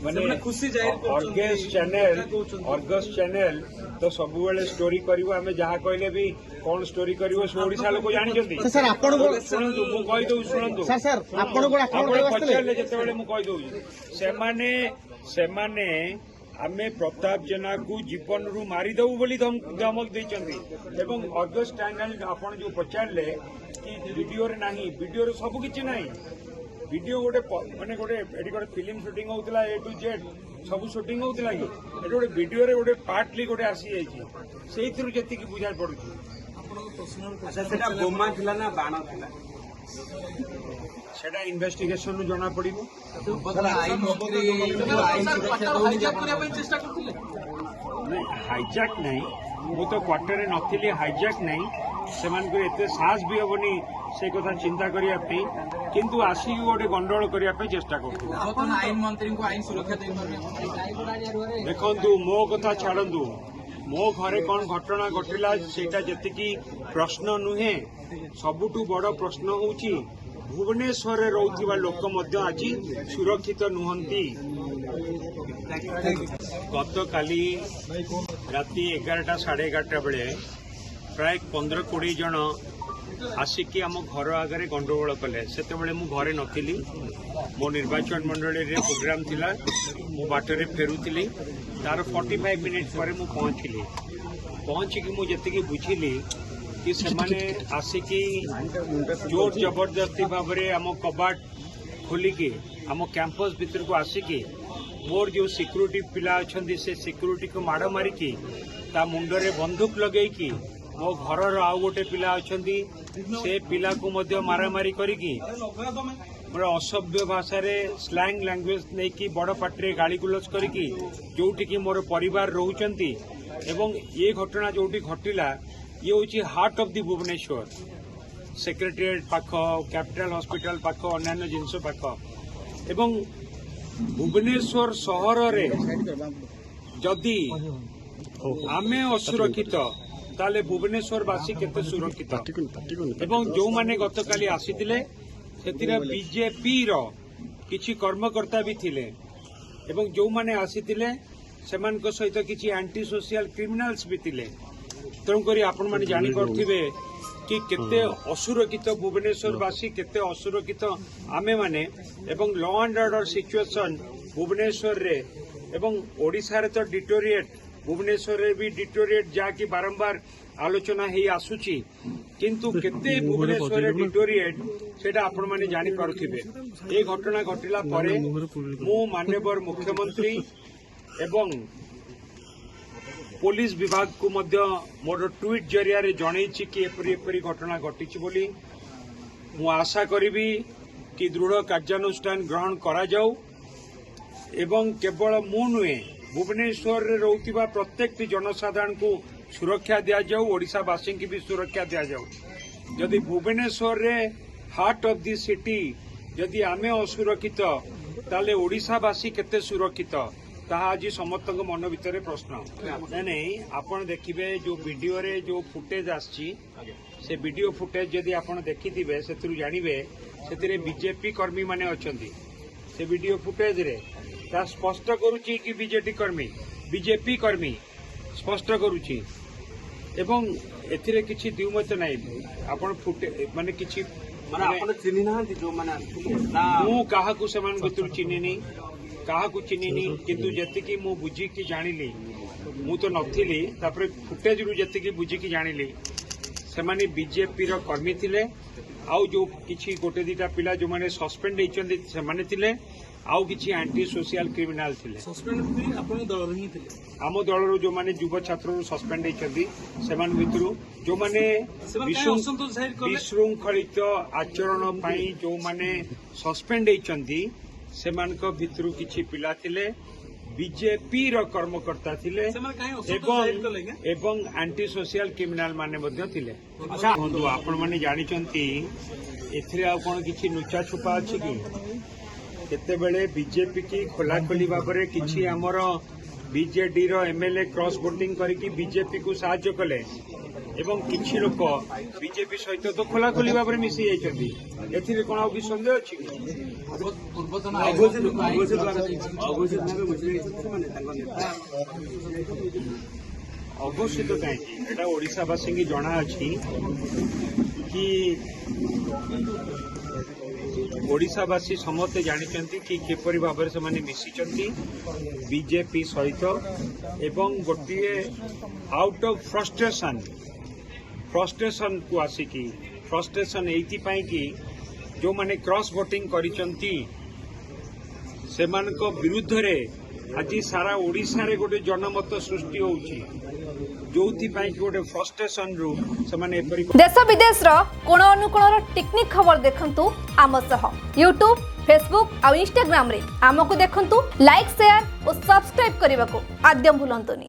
माने खुशी जाहिर अर्गस चैनल तो सब बेले स्टोरी करिवो आमे जहा कहले भी कौन स्टोरी करिवो ओडिशा लोक जानिचंती सर आपण सुनंतु मु कहि दउ सुनंतु सर आपण को पचारले जेतेबेले मु कहि दउ सेमाने आमे प्रताप जेना को जीवन रु मारी दउ बोली धमक देचंती एवं अर्गस चैनल आपण जो पचारले कि वीडियो रे नाही वीडियो रे सब किछि नाही वीडियो गोटे माने गोटे एटी गोटे फिल्म शूटिंग होउतला ए टू जेड सब शूटिंग होउतला कि एटी गोटे वीडियो रे गोटे पार्टली गोटे आसी जाइछि सेइथिरु जति कि बुझा पडुछि अच्छा सेटा बोमा थिला ना बाण थिला सेटा इन्वेस्टिगेशन नु जणा पडिबो हाईजैक नहीं मु तो क्वार्टर रे नथिली हाईजैक नहीं सेमान को एते साहस भी होबनी से कथा चिंता करिया पे किंतु आसी गोटे गंडोल करिया पे चेष्टा करथु आईन मंत्री को आईन सुरक्षा देखंतु मो कथा छाड़ंतु मो घरे कौन घटना घटिला सेटा जतिकी प्रश्न नुहे सबुठु बड़ प्रश्न होउची भुवनेश्वर रे रहउथिबा लोक मध्य आज सुरक्षित नुहंती गत काली राति 11टा 11:30 बेले प्राय 15-20 जन आसिकी आम घर आगे गंडगोल कले से मु घरे नथिली मो निर्वाचन मंडली रे प्रोग्राम थिला मु बाटरे फेरुथिली तार 45 मिनिट पर मु पहुंचिकी मु जतिकी बुझिली कि सेमाने आसिकी जोर जबरदस्ती भाव में आम कबाट खोलिकी आम कैंपस भीतर को आसिकी मोर जो सिक्यूरिटी पिला अच्छा से सिक्यूरिटी को माड़ मारिकी ता मुंडरे बंदूक लगेकी मो घर आउ गोटे पिला अच्छा से पिला को मध्य मारामारी करिकी मोर असभ्य भाषा रे स्लैंग लैंग्वेज नहीं कि बड़ पार्टी गाली गुलज करिकी जोठी की मोर परिवार रहउचंती एवं ये घटना जोठी घटिला ये हूँ heart of the Bhubaneswar secretariat पाख कैपिटल हॉस्पिटल पाख अन्य जिनस पाख एवं भुवनेश्वर सहर रे जदि आमे असुरक्षित ताले भुवनेश्वरवासी केते सुरक्षित एवं जो माने गतकाली आसीथिले सेतिरा बीजेपी रो किछि कर्मकर्ता भी थिले एवं जो माने आसीथिले सेमानक सहित किछि एंटी सोशल क्रिमिनल्स भी थिले तेणुकरी आपण माने जानि पड़थिबे कि केते असुरक्षित भुवनेश्वरवासी केते असुरक्षित आमे माने एवं law and order situation Bhubaneswar रे एवं ओडिसा रे तो डिटोरिएट भुवनेश्वर रे भी डिटोरिएट जाकि बारंबार आलोचना हेई आसुची किंतु केते भुवनेश्वर रे डिटोरिएट सेटा आपण माने जानि पारुथिबे ए घटना घटिला परे मु माननीय मुख्यमंत्री एवं पुलिस विभाग को मध्य मोर ट्वीट जरिया रे जणैछि कि एपरी घटना घटिछि बोली मु आशा करिबी कि दृढ़ कार्यानुष्ठान ग्रहण करा जाऊ एवं केवल मु नुहे भुवनेश्वर रे रहउथिबा प्रत्येक जनसाधारण को सुरक्षा दिया जाऊ ओडिशावासी की भी सुरक्षा दिया जाऊ जदि भुवनेश्वर रे हार्ट ऑफ दी सिटी जदि आमे असुरक्षित ताले ओडिशावासी केते सुरक्षित ताहा आज समस्त मन भितर प्रश्न नहीं आपण देखिबे जो वीडियो रे जो फुटेज आछि से वीडियो फुटेज जदि आपण देखिथिबे सेतरु जानिबे सेतिरे बीजेपी कर्मी माने अछंती से वीडियो फुटेज रे ता स्पष्ट करूची कि बीजेपी कर्मी स्पष्ट करूची एवं एथिरे किछि द्विमत नाही आपण फुटे माने किछि माने आपण चिन्हि नाहंती जो माने मु काहा को समान भितर चिन्हिनी काहा को चिन्हिनी किंतु जतिकी मु बुझी की जानिली मु तो नथिली तापर फुटेज रु जतिकी बुझी की जानिली सेमाने बीजेपी रो कर्मी थिले आउ जो किछि गोटे दीटा पिला जो माने सस्पेंड हेचंदी सेमाने थिले आउ किछि एंटी सोशल क्रिमिनल थिले सस्पेंड भी आपण दल ही थिले आम दल रो जो माने युवा छात्र सस्पेंड हेचंदी सेमान भितरु जो माने विशृंखलित आचरण पई जो माने सस्पेंड हेचंदी सेमानक भितरु किछि पिला थिले बीजेपी रो कर्मकर्ता थिले एवं एंटी सोशल क्रिमिनल माने मध्य थिले अच्छा बंधु आपण माने जानि चंती एथिरे आ कोन किछि नुचा छुपा अछि कि केते बेले बीजेपी की खोला खोली बाबरे किछि हमर बीजेडी रो एमएलए क्रॉस वोटिंग करके बीजेपी को साहाय्य कले एवं किछि लोक बीजेपी सहित तो खोला खोली भाव में मिसी जाइछथि एथिरे कोन आउ कि संदेह अछि अघोषित कहीं एटा ओडिशावासी की जना अछि कि ओडिशावासी समस्ते जानिचंती कि किपरि भाव से माने मिसिचंती बीजेपी सहित एवं गोटे आउट ऑफ फ्रस्ट्रेशन को आसिकी फ्रस्ट्रेशन एइथिपाई कि जो माने क्रॉस वोटिंग करिचंती सेमानक विरुद्ध रे आज सारा ओडिशा रे गोटे जनमत सृष्टि होउची जोथिपाई कि गोटे फ्रस्ट्रेशन रु सेमाने एपरि देश विदेश रो कोण अनुकोण टेक्निक खबर देखंतु आम सह यूट्यूब फेसबुक और इंस्टाग्राम रे आमको देखंतु लाइक शेयर और सब्सक्राइब करने को आद्यम भूलंतुनी।